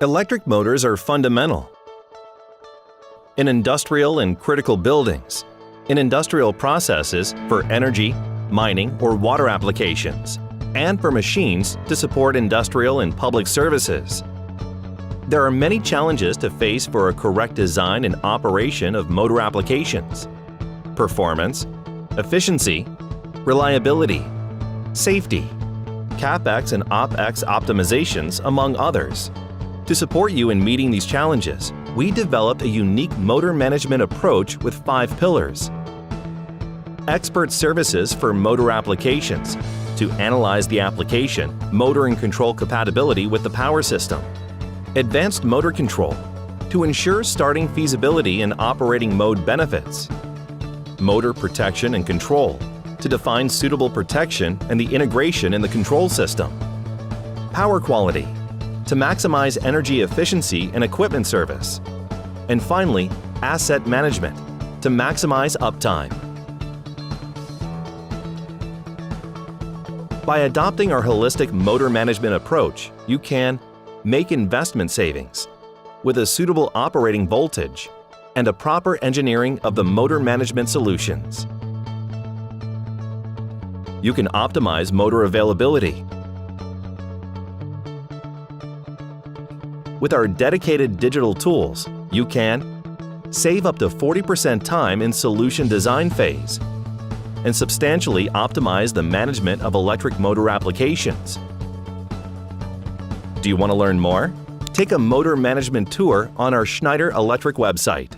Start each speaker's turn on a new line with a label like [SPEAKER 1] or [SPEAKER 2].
[SPEAKER 1] Electric motors are fundamental in industrial and critical buildings, in industrial processes for energy, mining, or water applications, and for machines to support industrial and public services. There are many challenges to face for a correct design and operation of motor applications: performance, efficiency, reliability, safety, CapEx and OpEx optimizations, among others. To support you in meeting these challenges, we developed a unique motor management approach with 5 pillars. Expert services for motor applications, to analyze the application, motor and control compatibility with the power system. Advanced motor control, to ensure starting feasibility and operating mode benefits. Motor protection and control, to define suitable protection and the integration in the control system. Power quality, to maximize energy efficiency and equipment service. And finally, asset management, to maximize uptime. By adopting our holistic motor management approach, you can make investment savings with a suitable operating voltage and a proper engineering of the motor management solutions. You can optimize motor availability. With our dedicated digital tools, you can save up to 40% time in solution design phase and substantially optimize the management of electric motor applications. Do you want to learn more? Take a motor management tour on our Schneider Electric website.